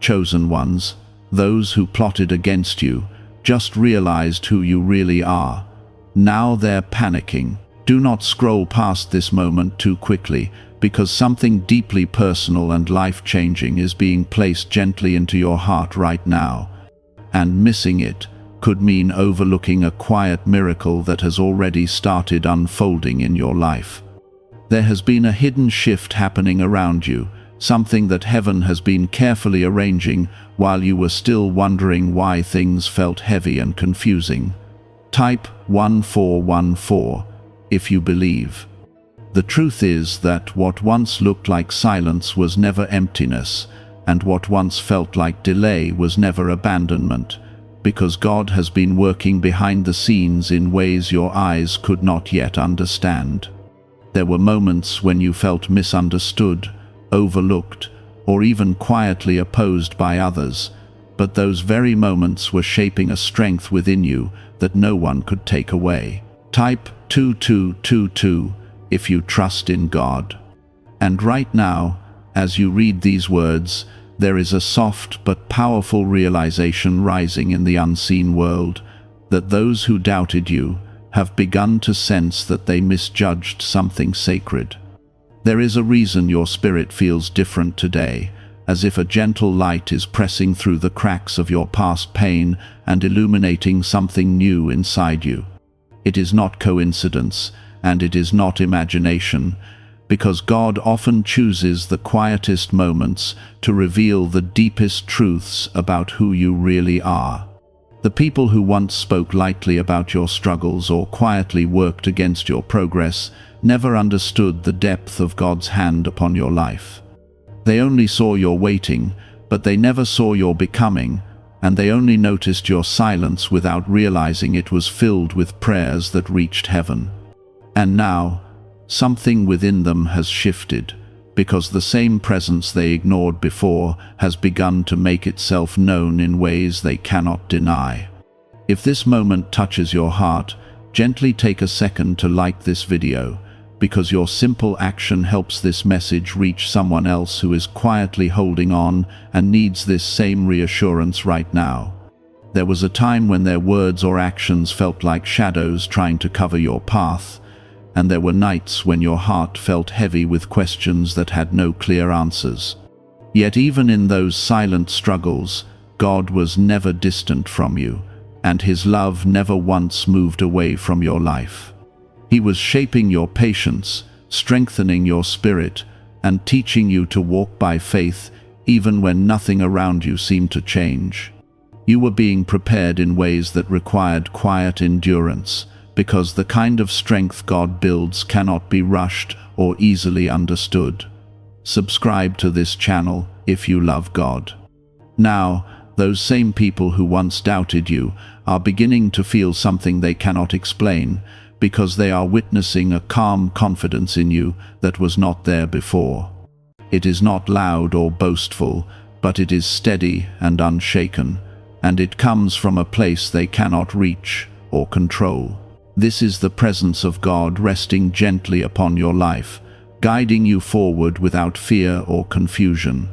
chosen ones, those who plotted against you, just realized who you really are. Now they're panicking. Do not scroll past this moment too quickly, because something deeply personal and life-changing is being placed gently into your heart right now. And missing it could mean overlooking a quiet miracle that has already started unfolding in your life. There has been a hidden shift happening around you, something that heaven has been carefully arranging while you were still wondering why things felt heavy and confusing. Type 1414 if you believe. The truth is that what once looked like silence was never emptiness, and what once felt like delay was never abandonment, because God has been working behind the scenes in ways your eyes could not yet understand. There were moments when you felt misunderstood, overlooked, or even quietly opposed by others, but those very moments were shaping a strength within you that no one could take away. Type 2222 if you trust in God. And right now, as you read these words, there is a soft but powerful realization rising in the unseen world, that those who doubted you have begun to sense that they misjudged something sacred. There is a reason your spirit feels different today, as if a gentle light is pressing through the cracks of your past pain and illuminating something new inside you. It is not coincidence, and it is not imagination, because God often chooses the quietest moments to reveal the deepest truths about who you really are. The people who once spoke lightly about your struggles or quietly worked against your progress never understood the depth of God's hand upon your life. They only saw your waiting, but they never saw your becoming, and they only noticed your silence without realizing it was filled with prayers that reached heaven. And now, something within them has shifted, because the same presence they ignored before has begun to make itself known in ways they cannot deny. If this moment touches your heart, gently take a second to like this video, because your simple action helps this message reach someone else who is quietly holding on and needs this same reassurance right now. There was a time when their words or actions felt like shadows trying to cover your path, and there were nights when your heart felt heavy with questions that had no clear answers. Yet even in those silent struggles, God was never distant from you, and His love never once moved away from your life. He was shaping your patience, strengthening your spirit, and teaching you to walk by faith even when nothing around you seemed to change. You were being prepared in ways that required quiet endurance, because the kind of strength God builds cannot be rushed or easily understood. Subscribe to this channel if you love God. Now, those same people who once doubted you are beginning to feel something they cannot explain, because they are witnessing a calm confidence in you that was not there before. It is not loud or boastful, but it is steady and unshaken, and it comes from a place they cannot reach or control. This is the presence of God resting gently upon your life, guiding you forward without fear or confusion.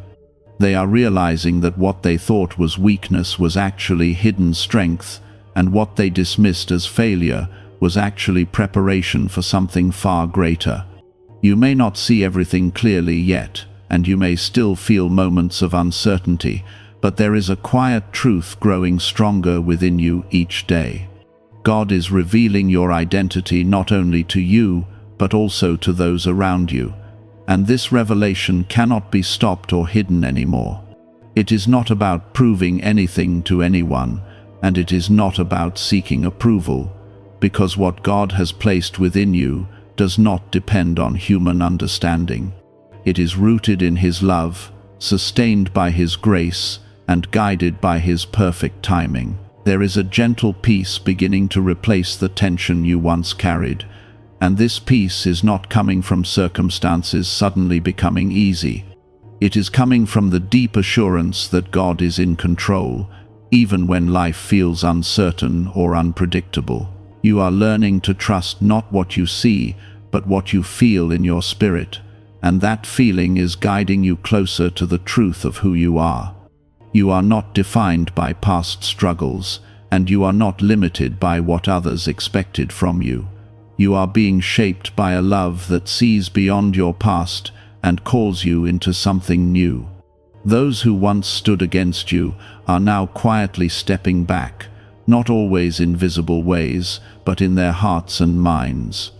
They are realizing that what they thought was weakness was actually hidden strength, and what they dismissed as failure was actually preparation for something far greater. You may not see everything clearly yet, and you may still feel moments of uncertainty, but there is a quiet truth growing stronger within you each day. God is revealing your identity not only to you, but also to those around you, and this revelation cannot be stopped or hidden anymore. It is not about proving anything to anyone, and it is not about seeking approval, because what God has placed within you does not depend on human understanding. It is rooted in His love, sustained by His grace, and guided by His perfect timing. There is a gentle peace beginning to replace the tension you once carried, and this peace is not coming from circumstances suddenly becoming easy. It is coming from the deep assurance that God is in control, even when life feels uncertain or unpredictable. You are learning to trust not what you see, but what you feel in your spirit, and that feeling is guiding you closer to the truth of who you are. You are not defined by past struggles, and you are not limited by what others expected from you. You are being shaped by a love that sees beyond your past and calls you into something new. Those who once stood against you are now quietly stepping back, not always in visible ways, but in their hearts and minds.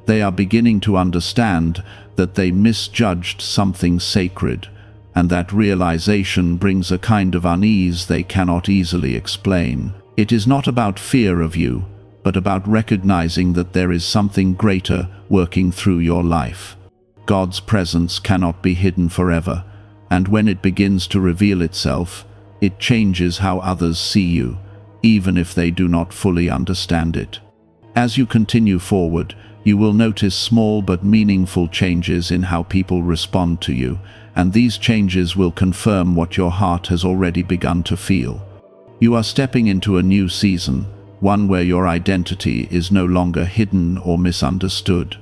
They are beginning to understand that they misjudged something sacred, and that realization brings a kind of unease they cannot easily explain. It is not about fear of you, but about recognizing that there is something greater working through your life. God's presence cannot be hidden forever, and when it begins to reveal itself, it changes how others see you, even if they do not fully understand it. As you continue forward, you will notice small but meaningful changes in how people respond to you, and these changes will confirm what your heart has already begun to feel. You are stepping into a new season, one where your identity is no longer hidden or misunderstood.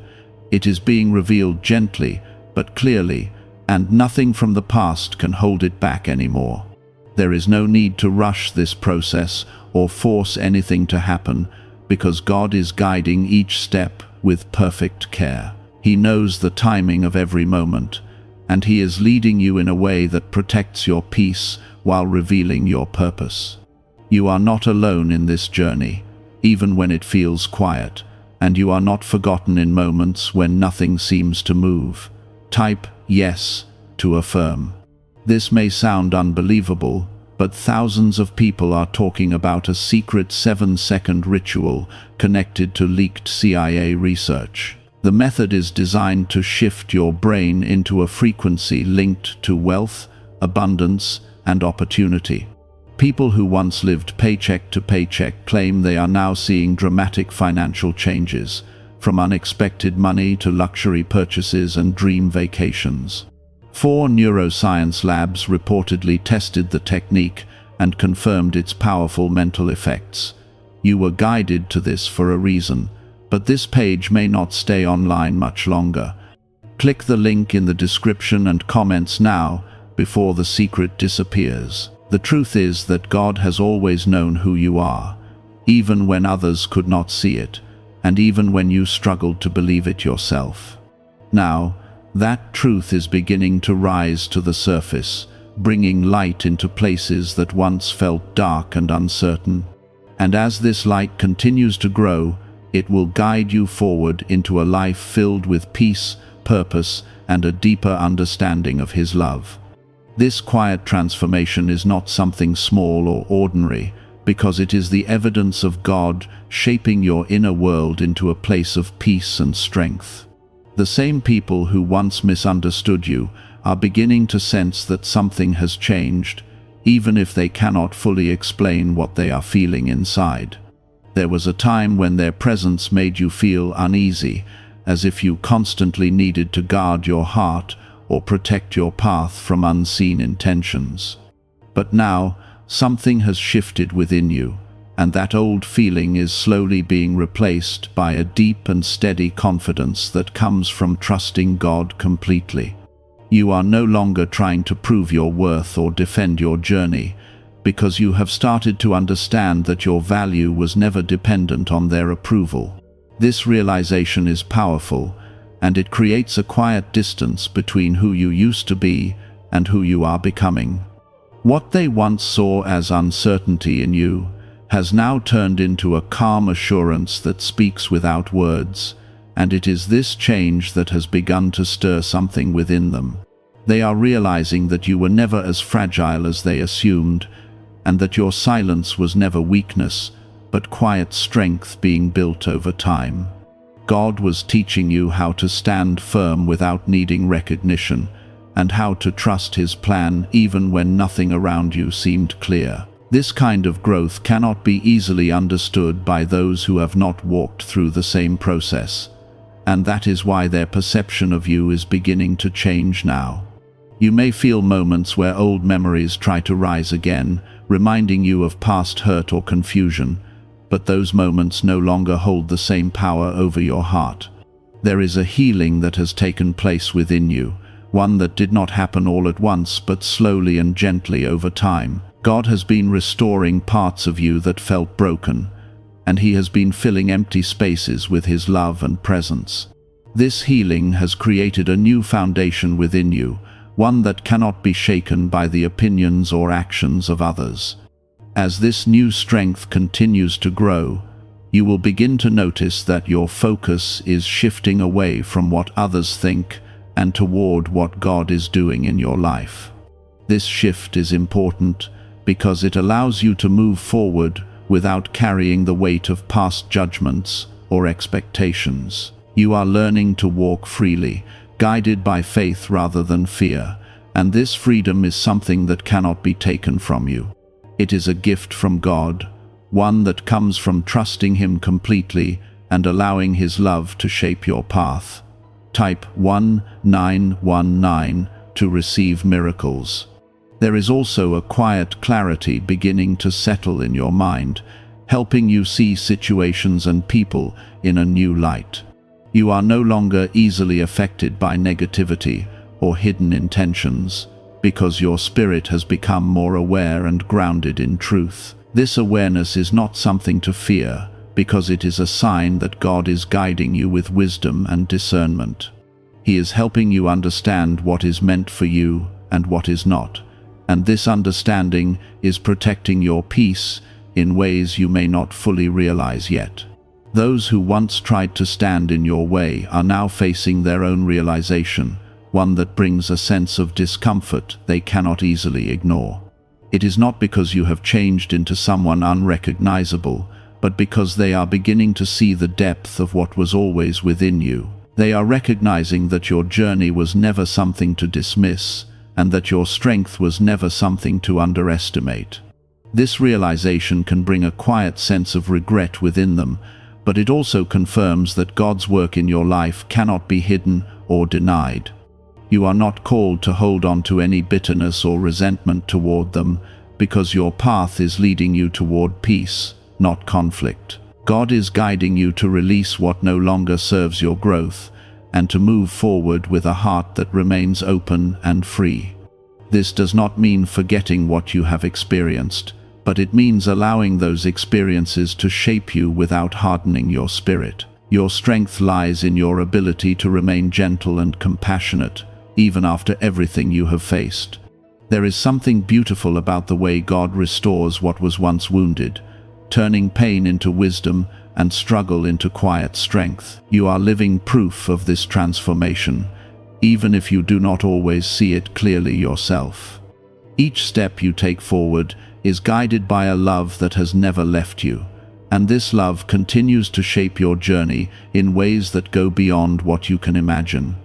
It is being revealed gently but clearly, and nothing from the past can hold it back anymore. There is no need to rush this process or force anything to happen, because God is guiding each step with perfect care. He knows the timing of every moment, and He is leading you in a way that protects your peace while revealing your purpose. You are not alone in this journey, even when it feels quiet, and you are not forgotten in moments when nothing seems to move. Type yes to affirm. This may sound unbelievable, but thousands of people are talking about a secret 7-second ritual connected to leaked CIA research. The method is designed to shift your brain into a frequency linked to wealth, abundance, and opportunity. People who once lived paycheck to paycheck claim they are now seeing dramatic financial changes, from unexpected money to luxury purchases and dream vacations. 4 neuroscience labs reportedly tested the technique and confirmed its powerful mental effects. You were guided to this for a reason, but this page may not stay online much longer. Click the link in the description and comments now before the secret disappears. The truth is that God has always known who you are, even when others could not see it, and even when you struggled to believe it yourself. Now, that truth is beginning to rise to the surface, bringing light into places that once felt dark and uncertain. And as this light continues to grow, it will guide you forward into a life filled with peace, purpose, and a deeper understanding of His love. This quiet transformation is not something small or ordinary, because it is the evidence of God shaping your inner world into a place of peace and strength. The same people who once misunderstood you are beginning to sense that something has changed, even if they cannot fully explain what they are feeling inside. There was a time when their presence made you feel uneasy, as if you constantly needed to guard your heart or protect your path from unseen intentions. But now, something has shifted within you, and that old feeling is slowly being replaced by a deep and steady confidence that comes from trusting God completely. You are no longer trying to prove your worth or defend your journey, because you have started to understand that your value was never dependent on their approval. This realization is powerful, and it creates a quiet distance between who you used to be and who you are becoming. What they once saw as uncertainty in you has now turned into a calm assurance that speaks without words, and it is this change that has begun to stir something within them. They are realizing that you were never as fragile as they assumed, and that your silence was never weakness, but quiet strength being built over time. God was teaching you how to stand firm without needing recognition, and how to trust His plan even when nothing around you seemed clear. This kind of growth cannot be easily understood by those who have not walked through the same process, and that is why their perception of you is beginning to change now. You may feel moments where old memories try to rise again, reminding you of past hurt or confusion, but those moments no longer hold the same power over your heart. There is a healing that has taken place within you, one that did not happen all at once but slowly and gently over time. God has been restoring parts of you that felt broken, and He has been filling empty spaces with His love and presence. This healing has created a new foundation within you, one that cannot be shaken by the opinions or actions of others. As this new strength continues to grow, you will begin to notice that your focus is shifting away from what others think and toward what God is doing in your life. This shift is important because it allows you to move forward without carrying the weight of past judgments or expectations. You are learning to walk freely, guided by faith rather than fear, and this freedom is something that cannot be taken from you. It is a gift from God, one that comes from trusting Him completely and allowing His love to shape your path. Type 1919 to receive miracles. There is also a quiet clarity beginning to settle in your mind, helping you see situations and people in a new light. You are no longer easily affected by negativity or hidden intentions, because your spirit has become more aware and grounded in truth. This awareness is not something to fear, because it is a sign that God is guiding you with wisdom and discernment. He is helping you understand what is meant for you and what is not, and this understanding is protecting your peace in ways you may not fully realize yet. Those who once tried to stand in your way are now facing their own realization, one that brings a sense of discomfort they cannot easily ignore. It is not because you have changed into someone unrecognizable, but because they are beginning to see the depth of what was always within you. They are recognizing that your journey was never something to dismiss, and that your strength was never something to underestimate. This realization can bring a quiet sense of regret within them, but it also confirms that God's work in your life cannot be hidden or denied. You are not called to hold on to any bitterness or resentment toward them, because your path is leading you toward peace, not conflict. God is guiding you to release what no longer serves your growth, and to move forward with a heart that remains open and free. This does not mean forgetting what you have experienced, but it means allowing those experiences to shape you without hardening your spirit. Your strength lies in your ability to remain gentle and compassionate, even after everything you have faced. There is something beautiful about the way God restores what was once wounded, turning pain into wisdom and struggle into quiet strength. You are living proof of this transformation, even if you do not always see it clearly yourself. Each step you take forward is guided by a love that has never left you, and this love continues to shape your journey in ways that go beyond what you can imagine.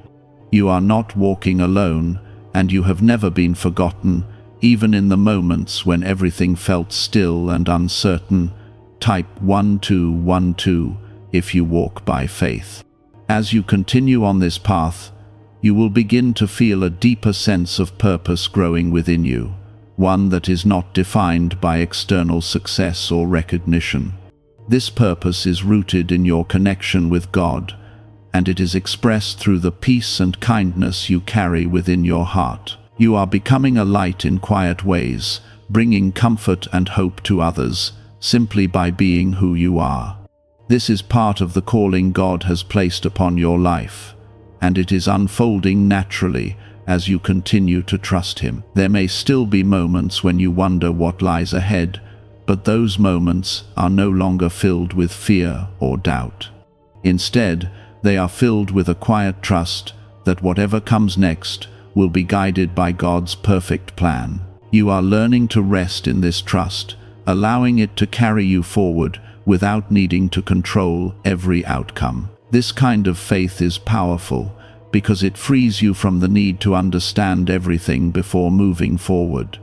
You are not walking alone, and you have never been forgotten, even in the moments when everything felt still and uncertain. Type 1212 if you walk by faith. As you continue on this path, you will begin to feel a deeper sense of purpose growing within you, one that is not defined by external success or recognition. This purpose is rooted in your connection with God, and it is expressed through the peace and kindness you carry within your heart. You are becoming a light in quiet ways, bringing comfort and hope to others, simply by being who you are. This is part of the calling God has placed upon your life, and it is unfolding naturally as you continue to trust Him. There may still be moments when you wonder what lies ahead, but those moments are no longer filled with fear or doubt. Instead, they are filled with a quiet trust that whatever comes next will be guided by God's perfect plan. You are learning to rest in this trust, allowing it to carry you forward without needing to control every outcome. This kind of faith is powerful because it frees you from the need to understand everything before moving forward.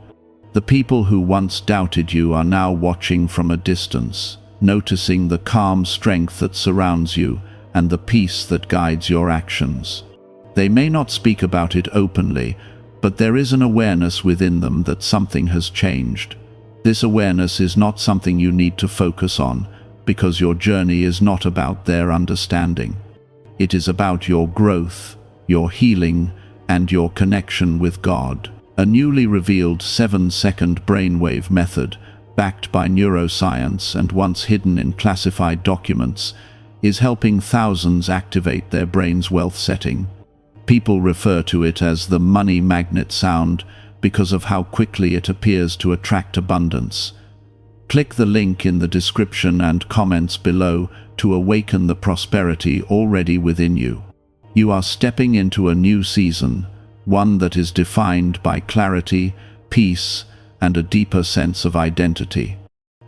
The people who once doubted you are now watching from a distance, noticing the calm strength that surrounds you and the peace that guides your actions. They may not speak about it openly, but there is an awareness within them that something has changed. This awareness is not something you need to focus on, because your journey is not about their understanding. It is about your growth, your healing, and your connection with God. A newly revealed 7-second brainwave method, backed by neuroscience and once hidden in classified documents, is helping thousands activate their brain's wealth setting. People refer to it as the money magnet sound because of how quickly it appears to attract abundance. Click the link in the description and comments below to awaken the prosperity already within you. You are stepping into a new season, one that is defined by clarity, peace, and a deeper sense of identity.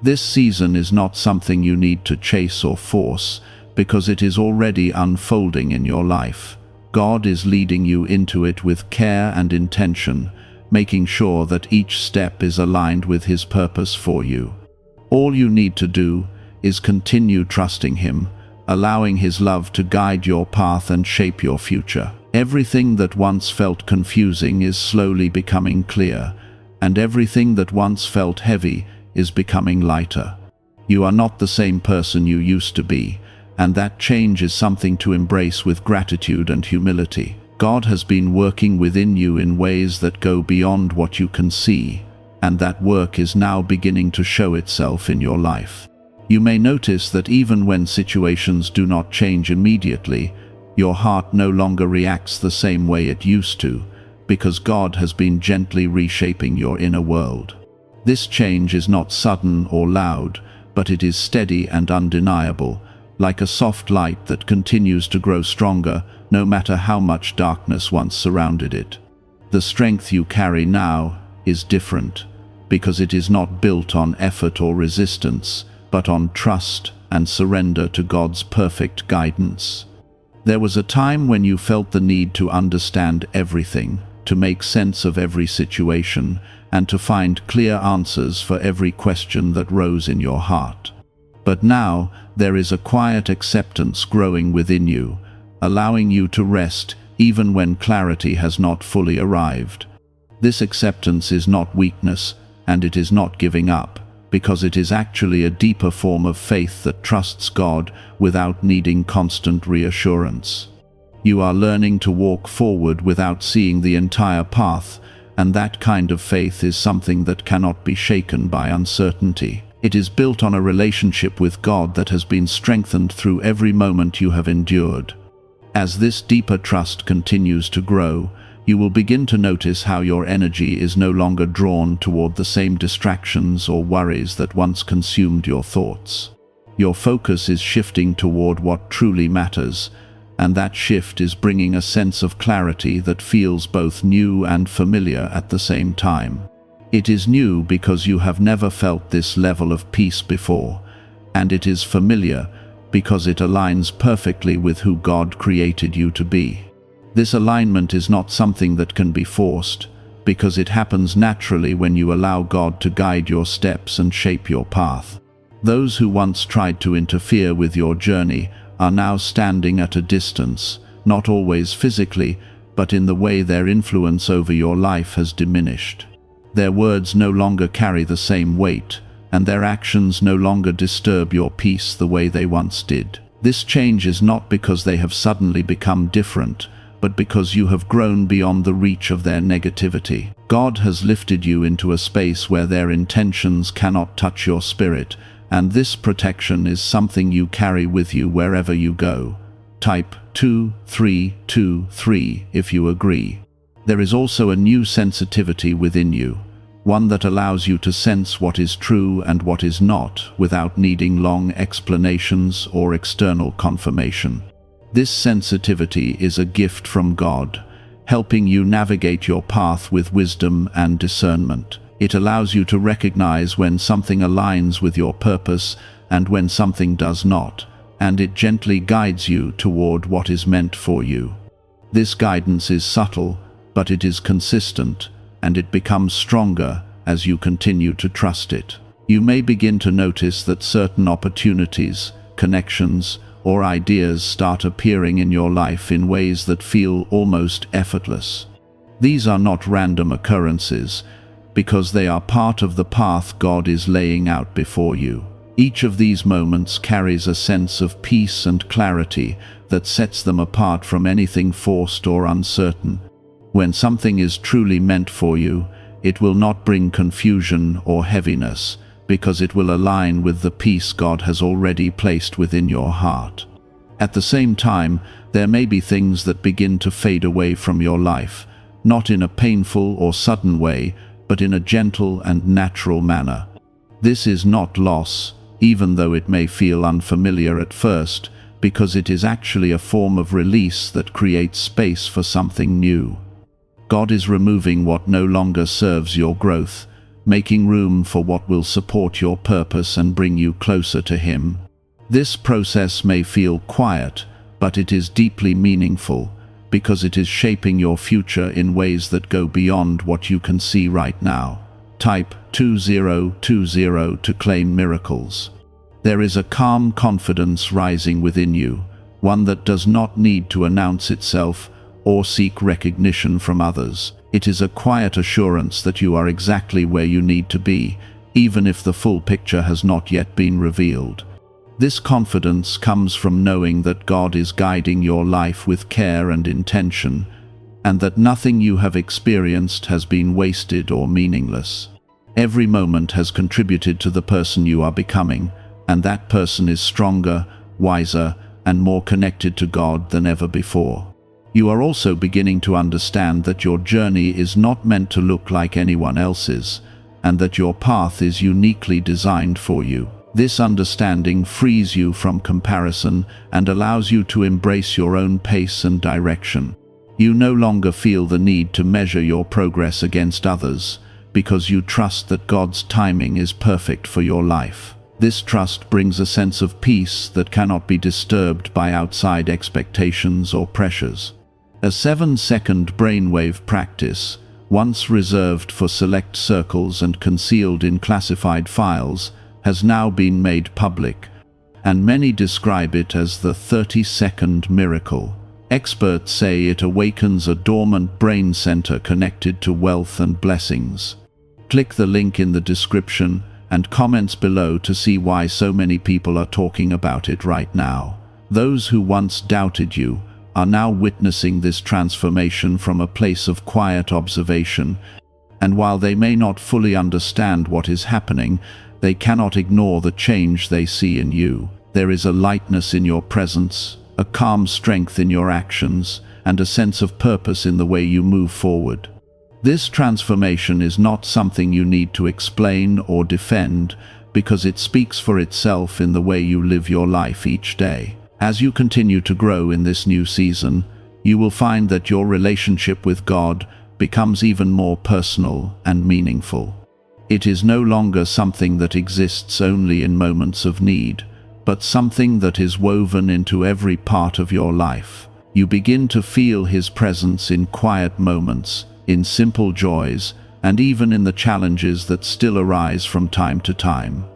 This season is not something you need to chase or force, because it is already unfolding in your life. God is leading you into it with care and intention, making sure that each step is aligned with His purpose for you. All you need to do is continue trusting Him, allowing His love to guide your path and shape your future. Everything that once felt confusing is slowly becoming clear, and everything that once felt heavy is becoming lighter. You are not the same person you used to be, and that change is something to embrace with gratitude and humility. God has been working within you in ways that go beyond what you can see, and that work is now beginning to show itself in your life. You may notice that even when situations do not change immediately, your heart no longer reacts the same way it used to, because God has been gently reshaping your inner world. This change is not sudden or loud, but it is steady and undeniable, like a soft light that continues to grow stronger no matter how much darkness once surrounded it. The strength you carry now is different, because it is not built on effort or resistance, but on trust and surrender to God's perfect guidance. There was a time when you felt the need to understand everything, to make sense of every situation, and to find clear answers for every question that rose in your heart. But now, there is a quiet acceptance growing within you, allowing you to rest even when clarity has not fully arrived. This acceptance is not weakness, and it is not giving up, because it is actually a deeper form of faith that trusts God without needing constant reassurance. You are learning to walk forward without seeing the entire path, and that kind of faith is something that cannot be shaken by uncertainty. It is built on a relationship with God that has been strengthened through every moment you have endured. As this deeper trust continues to grow, you will begin to notice how your energy is no longer drawn toward the same distractions or worries that once consumed your thoughts. Your focus is shifting toward what truly matters, and that shift is bringing a sense of clarity that feels both new and familiar at the same time. It is new because you have never felt this level of peace before, and it is familiar because it aligns perfectly with who God created you to be. This alignment is not something that can be forced, because it happens naturally when you allow God to guide your steps and shape your path. Those who once tried to interfere with your journey are now standing at a distance, not always physically, but in the way their influence over your life has diminished. Their words no longer carry the same weight, and their actions no longer disturb your peace the way they once did. This change is not because they have suddenly become different, but because you have grown beyond the reach of their negativity. God has lifted you into a space where their intentions cannot touch your spirit, and this protection is something you carry with you wherever you go. Type 2323 if you agree. There is also a new sensitivity within you, one that allows you to sense what is true and what is not without needing long explanations or external confirmation. This sensitivity is a gift from God, helping you navigate your path with wisdom and discernment. It allows you to recognize when something aligns with your purpose and when something does not, and it gently guides you toward what is meant for you. This guidance is subtle, but it is consistent, and it becomes stronger as you continue to trust it. You may begin to notice that certain opportunities, connections, or ideas start appearing in your life in ways that feel almost effortless. These are not random occurrences, because they are part of the path God is laying out before you. Each of these moments carries a sense of peace and clarity that sets them apart from anything forced or uncertain. When something is truly meant for you, it will not bring confusion or heaviness, because it will align with the peace God has already placed within your heart. At the same time, there may be things that begin to fade away from your life, not in a painful or sudden way, but in a gentle and natural manner. This is not loss, even though it may feel unfamiliar at first, because it is actually a form of release that creates space for something new. God is removing what no longer serves your growth, making room for what will support your purpose and bring you closer to Him. This process may feel quiet, but it is deeply meaningful, because it is shaping your future in ways that go beyond what you can see right now. Type 2020 to claim miracles. There is a calm confidence rising within you, one that does not need to announce itself or seek recognition from others. It is a quiet assurance that you are exactly where you need to be, even if the full picture has not yet been revealed. This confidence comes from knowing that God is guiding your life with care and intention, and that nothing you have experienced has been wasted or meaningless. Every moment has contributed to the person you are becoming, and that person is stronger, wiser, and more connected to God than ever before. You are also beginning to understand that your journey is not meant to look like anyone else's, and that your path is uniquely designed for you. This understanding frees you from comparison and allows you to embrace your own pace and direction. You no longer feel the need to measure your progress against others, because you trust that God's timing is perfect for your life. This trust brings a sense of peace that cannot be disturbed by outside expectations or pressures. A 7-second brainwave practice, once reserved for select circles and concealed in classified files, has now been made public, and many describe it as the 30-second miracle. Experts say it awakens a dormant brain center connected to wealth and blessings. Click the link in the description and comments below to see why so many people are talking about it right now. Those who once doubted you are now witnessing this transformation from a place of quiet observation, and while they may not fully understand what is happening, they cannot ignore the change they see in you. There is a lightness in your presence, a calm strength in your actions, and a sense of purpose in the way you move forward. This transformation is not something you need to explain or defend, because it speaks for itself in the way you live your life each day. As you continue to grow in this new season, you will find that your relationship with God becomes even more personal and meaningful. It is no longer something that exists only in moments of need, but something that is woven into every part of your life. You begin to feel His presence in quiet moments, in simple joys, and even in the challenges that still arise from time to time.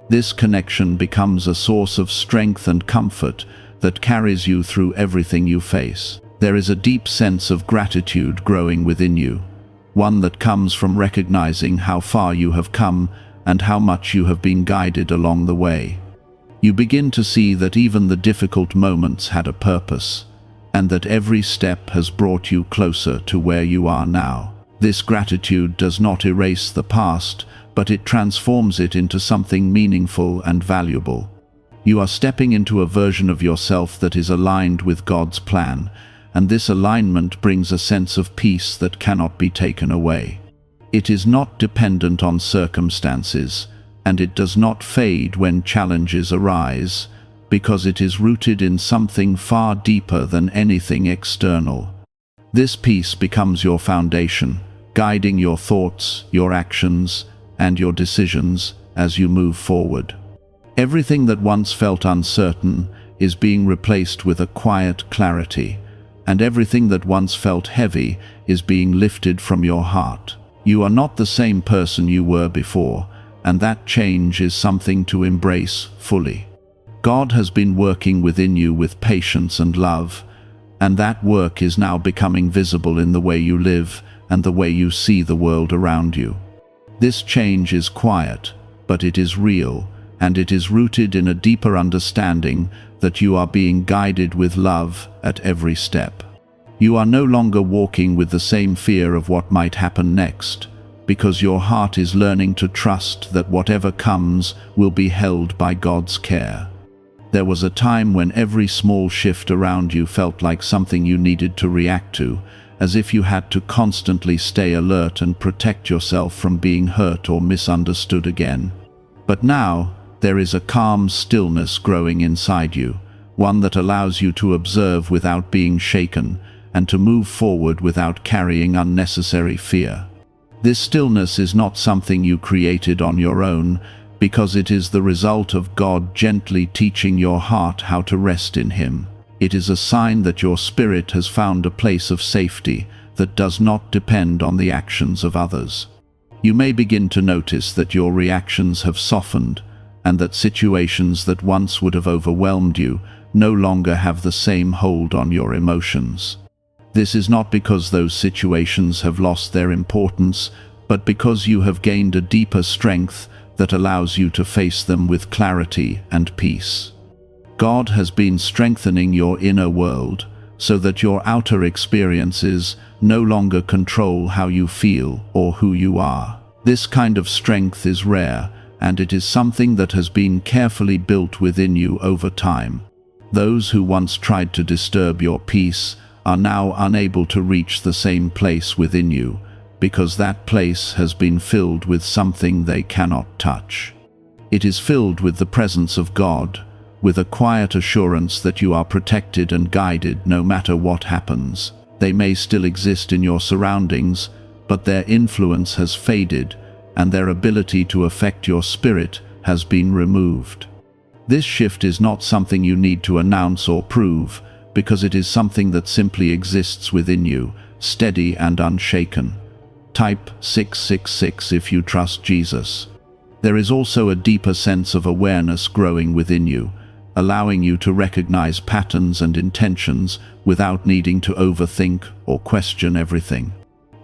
This connection becomes a source of strength and comfort that carries you through everything you face. There is a deep sense of gratitude growing within you, one that comes from recognizing how far you have come and how much you have been guided along the way. You begin to see that even the difficult moments had a purpose, and that every step has brought you closer to where you are now. This gratitude does not erase the past, but it transforms it into something meaningful and valuable. You are stepping into a version of yourself that is aligned with God's plan, and this alignment brings a sense of peace that cannot be taken away. It is not dependent on circumstances, and it does not fade when challenges arise, because it is rooted in something far deeper than anything external. This peace becomes your foundation, guiding your thoughts, your actions, and your decisions as you move forward. Everything that once felt uncertain is being replaced with a quiet clarity, and everything that once felt heavy is being lifted from your heart. You are not the same person you were before, and that change is something to embrace fully. God has been working within you with patience and love, and that work is now becoming visible in the way you live and the way you see the world around you. This change is quiet, but it is real, and it is rooted in a deeper understanding that you are being guided with love at every step. You are no longer walking with the same fear of what might happen next, because your heart is learning to trust that whatever comes will be held by God's care. There was a time when every small shift around you felt like something you needed to react to, as if you had to constantly stay alert and protect yourself from being hurt or misunderstood again. But now, there is a calm stillness growing inside you, one that allows you to observe without being shaken, and to move forward without carrying unnecessary fear. This stillness is not something you created on your own, because it is the result of God gently teaching your heart how to rest in Him. It is a sign that your spirit has found a place of safety that does not depend on the actions of others. You may begin to notice that your reactions have softened, and that situations that once would have overwhelmed you no longer have the same hold on your emotions. This is not because those situations have lost their importance, but because you have gained a deeper strength that allows you to face them with clarity and peace. God has been strengthening your inner world so that your outer experiences no longer control how you feel or who you are. This kind of strength is rare, and it is something that has been carefully built within you over time. Those who once tried to disturb your peace are now unable to reach the same place within you, because that place has been filled with something they cannot touch. It is filled with the presence of God, with a quiet assurance that you are protected and guided no matter what happens. They may still exist in your surroundings, but their influence has faded, and their ability to affect your spirit has been removed. This shift is not something you need to announce or prove, because it is something that simply exists within you, steady and unshaken. Type 666 if you trust Jesus. There is also a deeper sense of awareness growing within you, allowing you to recognize patterns and intentions without needing to overthink or question everything.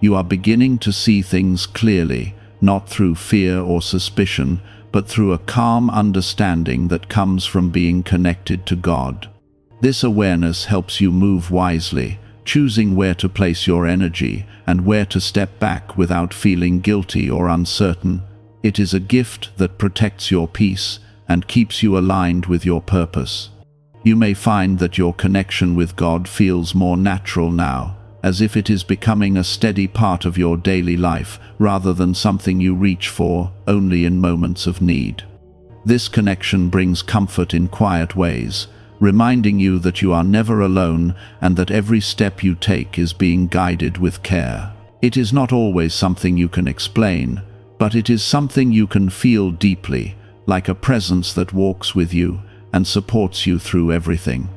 You are beginning to see things clearly, not through fear or suspicion, but through a calm understanding that comes from being connected to God. This awareness helps you move wisely, choosing where to place your energy and where to step back without feeling guilty or uncertain. It is a gift that protects your peace and keeps you aligned with your purpose. You may find that your connection with God feels more natural now, as if it is becoming a steady part of your daily life rather than something you reach for only in moments of need. This connection brings comfort in quiet ways, reminding you that you are never alone and that every step you take is being guided with care. It is not always something you can explain, but it is something you can feel deeply, like a presence that walks with you and supports you through everything.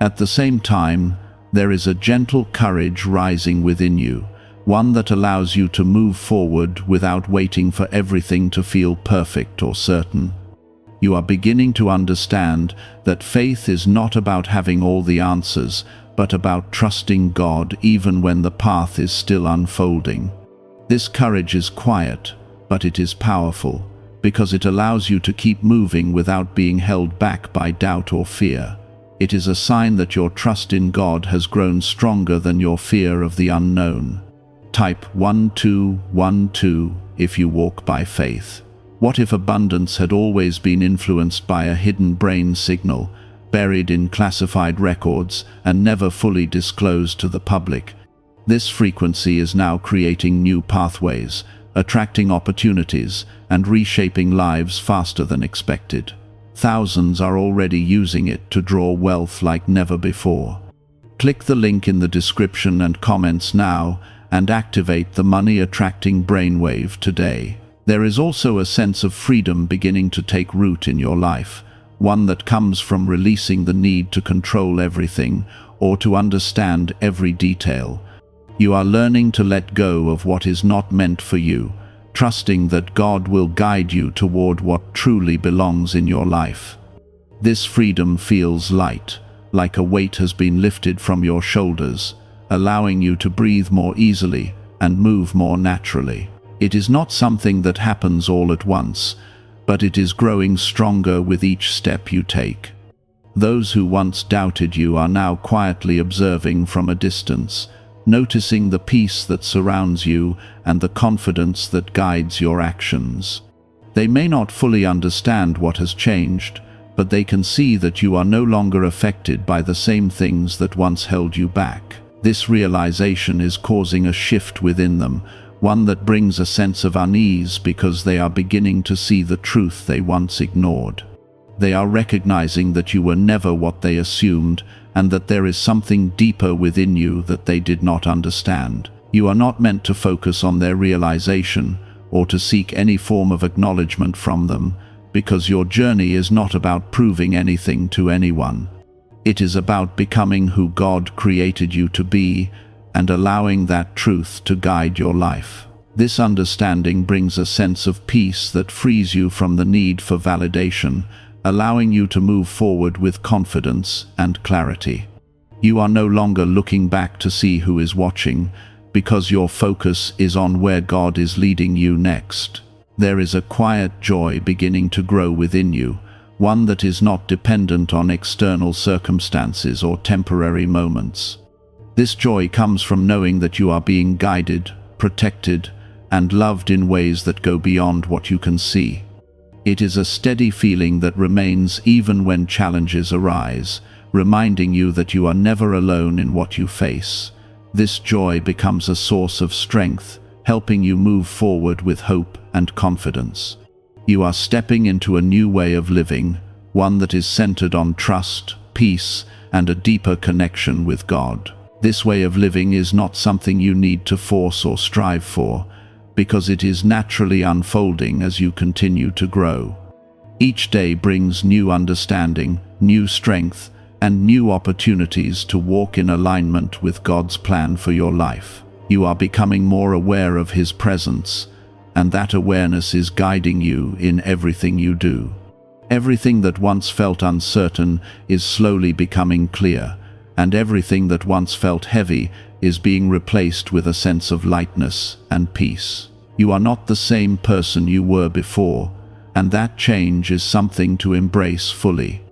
At the same time, there is a gentle courage rising within you, one that allows you to move forward without waiting for everything to feel perfect or certain. You are beginning to understand that faith is not about having all the answers, but about trusting God even when the path is still unfolding. This courage is quiet, but it is powerful, because it allows you to keep moving without being held back by doubt or fear. It is a sign that your trust in God has grown stronger than your fear of the unknown. Type 1212 if you walk by faith. What if abundance had always been influenced by a hidden brain signal, buried in classified records and never fully disclosed to the public? This frequency is now creating new pathways, attracting opportunities, and reshaping lives faster than expected. Thousands are already using it to draw wealth like never before. Click the link in the description and comments now and activate the money-attracting brainwave today. There is also a sense of freedom beginning to take root in your life, one that comes from releasing the need to control everything or to understand every detail. You are learning to let go of what is not meant for you, trusting that God will guide you toward what truly belongs in your life. This freedom feels light, like a weight has been lifted from your shoulders, allowing you to breathe more easily and move more naturally. It is not something that happens all at once, but it is growing stronger with each step you take. Those who once doubted you are now quietly observing from a distance, noticing the peace that surrounds you and the confidence that guides your actions. They may not fully understand what has changed, but they can see that you are no longer affected by the same things that once held you back. This realization is causing a shift within them, one that brings a sense of unease because they are beginning to see the truth they once ignored. They are recognizing that you were never what they assumed, and that there is something deeper within you that they did not understand. You are not meant to focus on their realization or to seek any form of acknowledgement from them, because your journey is not about proving anything to anyone. It is about becoming who God created you to be and allowing that truth to guide your life. This understanding brings a sense of peace that frees you from the need for validation, allowing you to move forward with confidence and clarity. You are no longer looking back to see who is watching, because your focus is on where God is leading you next. There is a quiet joy beginning to grow within you, one that is not dependent on external circumstances or temporary moments. This joy comes from knowing that you are being guided, protected, and loved in ways that go beyond what you can see. It is a steady feeling that remains even when challenges arise, reminding you that you are never alone in what you face. This joy becomes a source of strength, helping you move forward with hope and confidence. You are stepping into a new way of living, one that is centered on trust, peace, and a deeper connection with God. This way of living is not something you need to force or strive for, because it is naturally unfolding as you continue to grow. Each day brings new understanding, new strength, and new opportunities to walk in alignment with God's plan for your life. You are becoming more aware of His presence, and that awareness is guiding you in everything you do. Everything that once felt uncertain is slowly becoming clear, and everything that once felt heavy is being replaced with a sense of lightness and peace. You are not the same person you were before, and that change is something to embrace fully.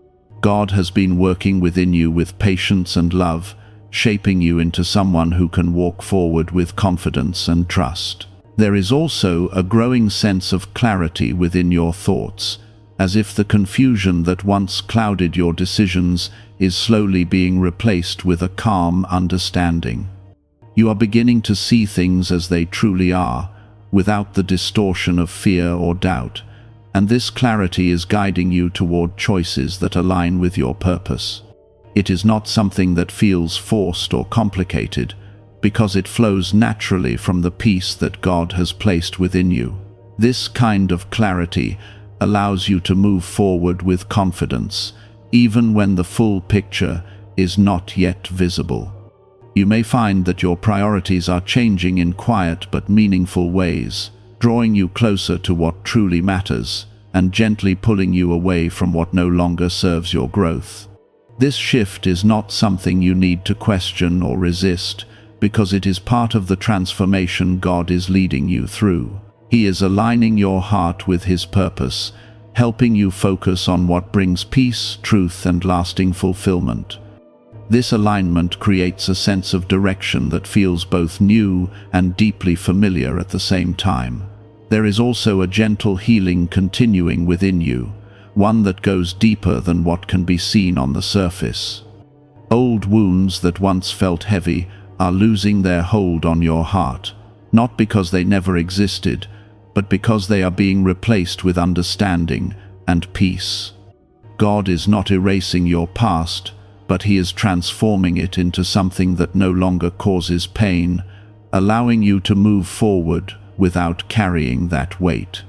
God has been working within you with patience and love, shaping you into someone who can walk forward with confidence and trust. There is also a growing sense of clarity within your thoughts, as if the confusion that once clouded your decisions is slowly being replaced with a calm understanding. You are beginning to see things as they truly are, without the distortion of fear or doubt, and this clarity is guiding you toward choices that align with your purpose. It is not something that feels forced or complicated, because it flows naturally from the peace that God has placed within you. This kind of clarity allows you to move forward with confidence, even when the full picture is not yet visible. You may find that your priorities are changing in quiet but meaningful ways, drawing you closer to what truly matters, and gently pulling you away from what no longer serves your growth. This shift is not something you need to question or resist, because it is part of the transformation God is leading you through. He is aligning your heart with His purpose, helping you focus on what brings peace, truth, and lasting fulfillment. This alignment creates a sense of direction that feels both new and deeply familiar at the same time. There is also a gentle healing continuing within you, one that goes deeper than what can be seen on the surface. Old wounds that once felt heavy are losing their hold on your heart, not because they never existed, but because they are being replaced with understanding and peace. God is not erasing your past, but He is transforming it into something that no longer causes pain, allowing you to move forward without carrying that weight.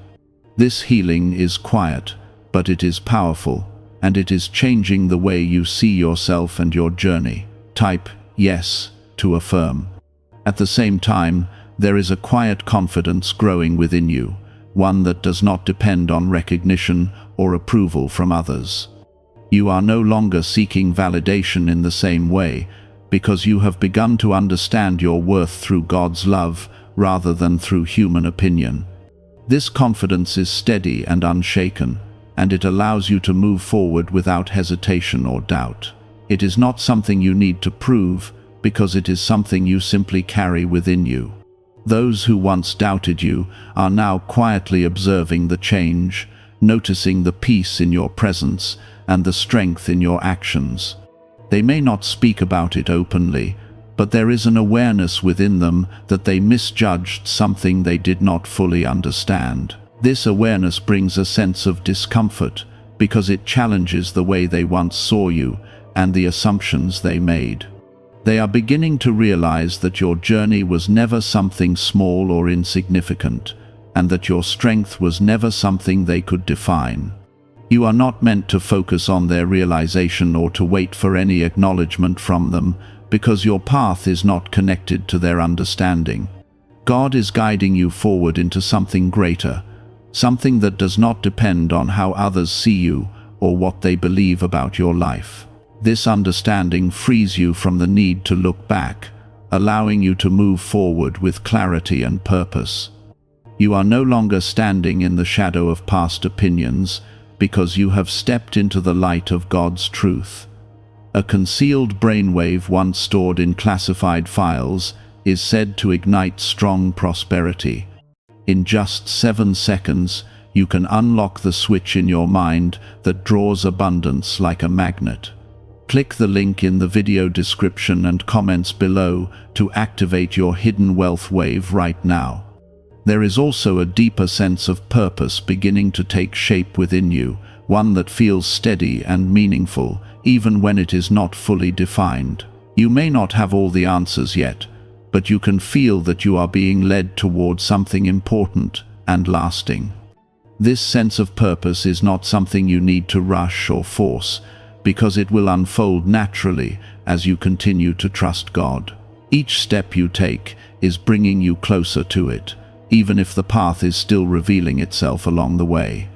This healing is quiet, but it is powerful, and it is changing the way you see yourself and your journey. Type yes to affirm. At the same time, there is a quiet confidence growing within you, one that does not depend on recognition or approval from others. You are no longer seeking validation in the same way, because you have begun to understand your worth through God's love rather than through human opinion. This confidence is steady and unshaken, and it allows you to move forward without hesitation or doubt. It is not something you need to prove, because it is something you simply carry within you. Those who once doubted you are now quietly observing the change, noticing the peace in your presence and the strength in your actions. They may not speak about it openly, but there is an awareness within them that they misjudged something they did not fully understand. This awareness brings a sense of discomfort because it challenges the way they once saw you and the assumptions they made. They are beginning to realize that your journey was never something small or insignificant, and that your strength was never something they could define. You are not meant to focus on their realization or to wait for any acknowledgement from them, because your path is not connected to their understanding. God is guiding you forward into something greater, something that does not depend on how others see you or what they believe about your life. This understanding frees you from the need to look back, allowing you to move forward with clarity and purpose. You are no longer standing in the shadow of past opinions, because you have stepped into the light of God's truth. A concealed brainwave once stored in classified files is said to ignite strong prosperity. In just 7 seconds, you can unlock the switch in your mind that draws abundance like a magnet. Click the link in the video description and comments below to activate your hidden wealth wave right now. There is also a deeper sense of purpose beginning to take shape within you, one that feels steady and meaningful, even when it is not fully defined. You may not have all the answers yet, but you can feel that you are being led towards something important and lasting. This sense of purpose is not something you need to rush or force, because it will unfold naturally as you continue to trust God. Each step you take is bringing you closer to it, even if the path is still revealing itself along the way.